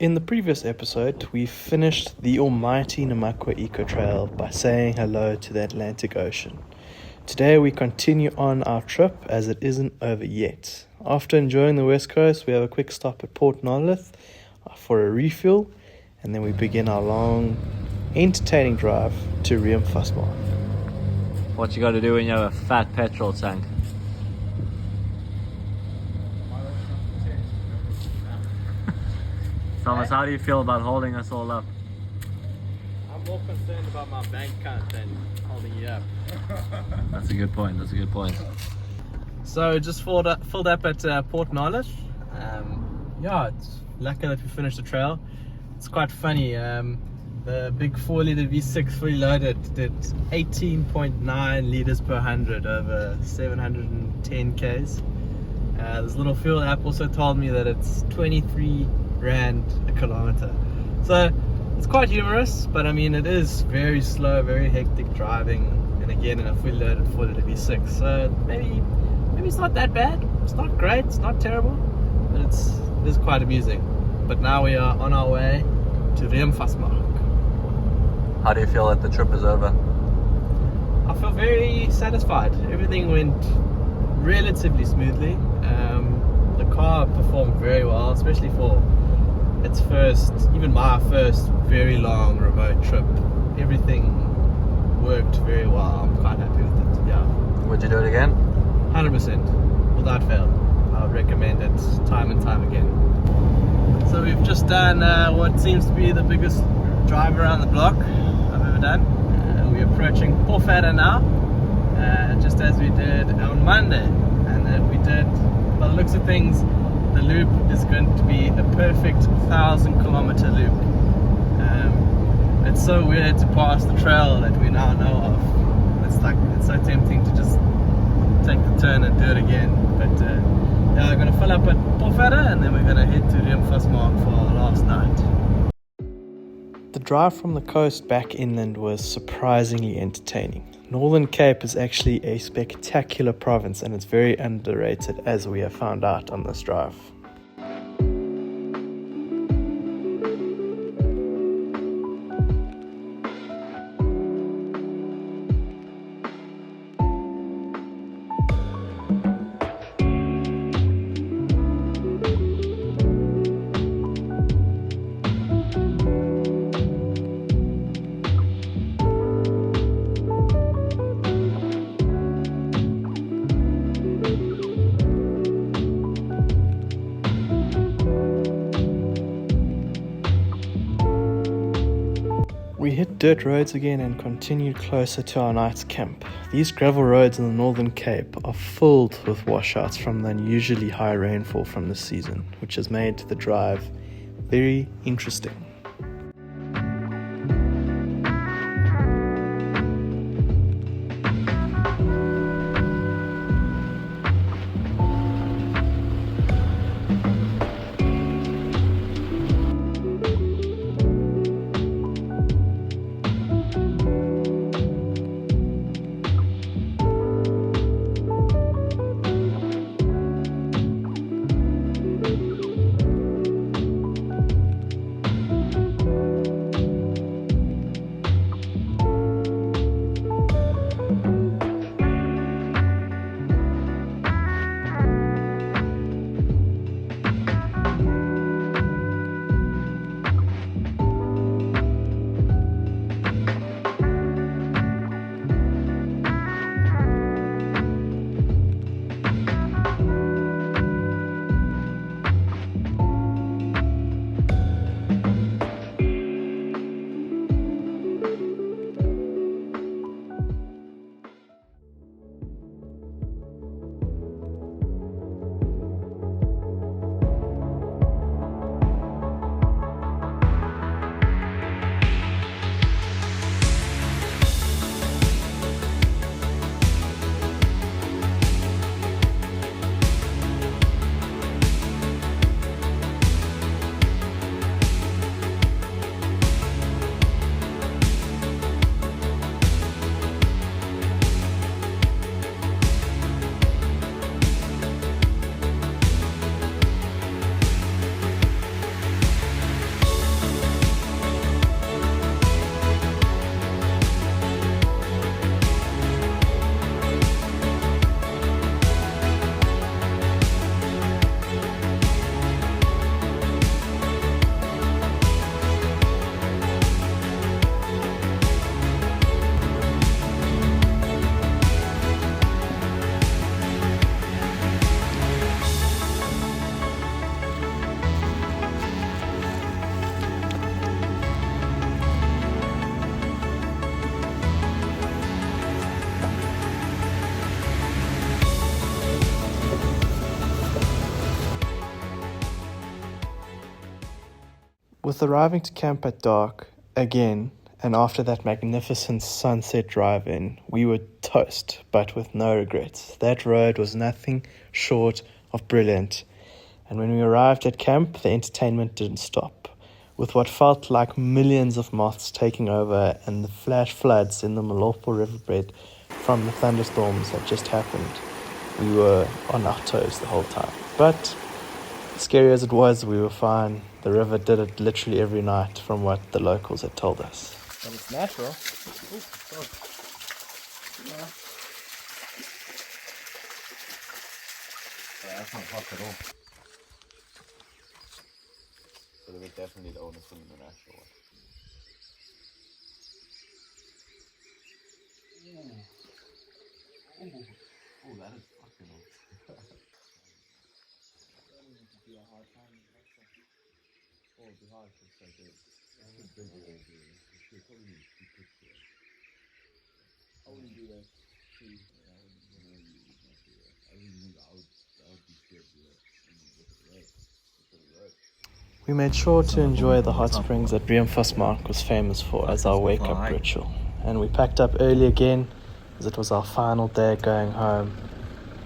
In the previous episode, we finished the almighty Namakwa Eco Trail by saying hello to the Atlantic Ocean. Today we continue on our trip as it isn't over yet. After enjoying the west coast, we have a quick stop at Port Nolloth for a refuel, and then we begin our long, entertaining drive to Riemvasmaak. What you got to do when you have a fat petrol tank? Thomas, how do you feel about holding us all up? I'm more concerned about my bank account than holding you up. That's a good point. So just filled up at Port Nolloth. It's lucky that we finished the trail. It's quite funny. The big 4-litre V6 fully loaded did 18.9 litres per 100 over 710 k's. This little fuel app also told me that it's 23 rand a kilometer. So it's quite humorous, but I mean it is very slow, very hectic driving, and again in a fully loaded 4-litre V6. So maybe it's not that bad. It's not great, it's not terrible, but it is quite amusing. But now we are on our way to Riemvasmaak. How do you feel that the trip is over? I feel very satisfied. Everything went relatively smoothly. The car performed very well, especially for its my first very long remote trip. Everything worked very well. I'm quite happy with it. Yeah. Would you do it again? 100%, without fail. I would recommend it time and time again. So we've just done what seems to be the biggest drive around the block I've ever done. We're approaching Pofadder now, just as we did on Monday. And then we did, by the looks of things, the loop is going to be a perfect 1,000-kilometer loop. It's so weird to pass the trail that we now know of. It's so tempting to just take the turn and do it again. But we're going to fill up at Pofadder and then we're going to head to Riemvasmaak for our last night. The drive from the coast back inland was surprisingly entertaining. Northern Cape is actually a spectacular province and it's very underrated, as we have found out on this drive. We hit dirt roads again and continued closer to our night's camp. These gravel roads in the Northern Cape are filled with washouts from the unusually high rainfall from this season, which has made the drive very interesting. arriving to camp at dark again, and after that magnificent sunset drive-in, we were toast, but with no regrets. That road was nothing short of brilliant, and when we arrived at camp, the entertainment didn't stop. With what felt like millions of moths taking over and the flash floods in the Molopo River Bed from the thunderstorms that just happened, we were on our toes the whole time. But scary as it was, we were fine. The river did it literally every night from what the locals had told us. But it's natural. Yeah, that's not hot at all. So they would definitely own us in the natural one. Oh, that is fucking hot. Oh, the hot is so good. I wouldn't do that. We made sure to enjoy the hot springs that Riemvasmaak was famous for as our wake-up ritual. And we packed up early again, as it was our final day going home.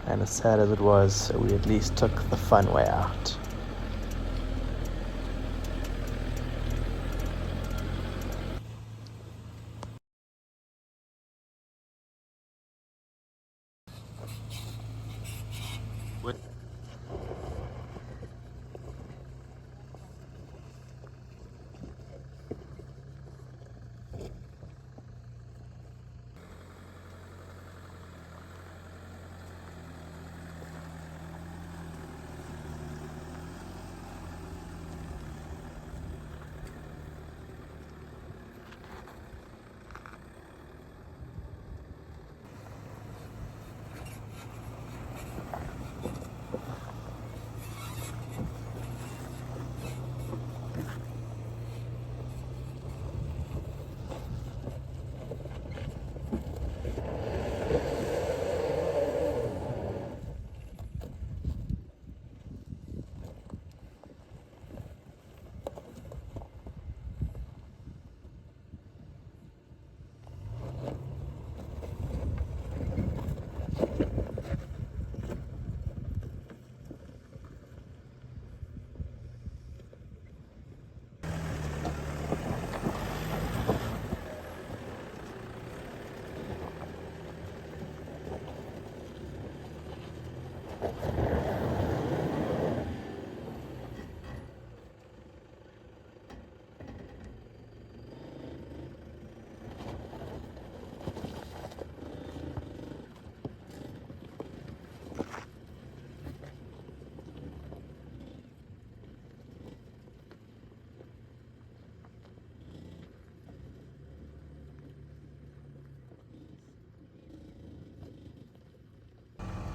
And as sad as it was, we at least took the fun way out.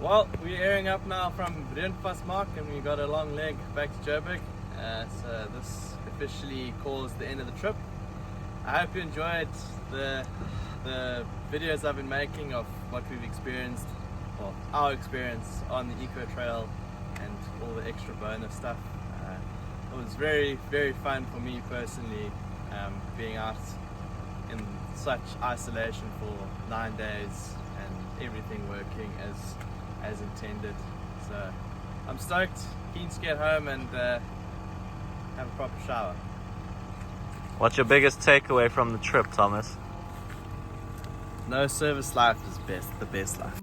Well, we're airing up now from Riemvasmaak and we got a long leg back to Joburg. So this officially calls the end of the trip. I hope you enjoyed the videos I've been making of what we've experienced, or our experience on the Eco Trail and all the extra bonus stuff. It was very, very fun for me personally, being out in such isolation for 9 days and everything working as intended. So I'm stoked, keen to get home and have a proper shower. What's your biggest takeaway from the trip, Thomas? No service life is the best life.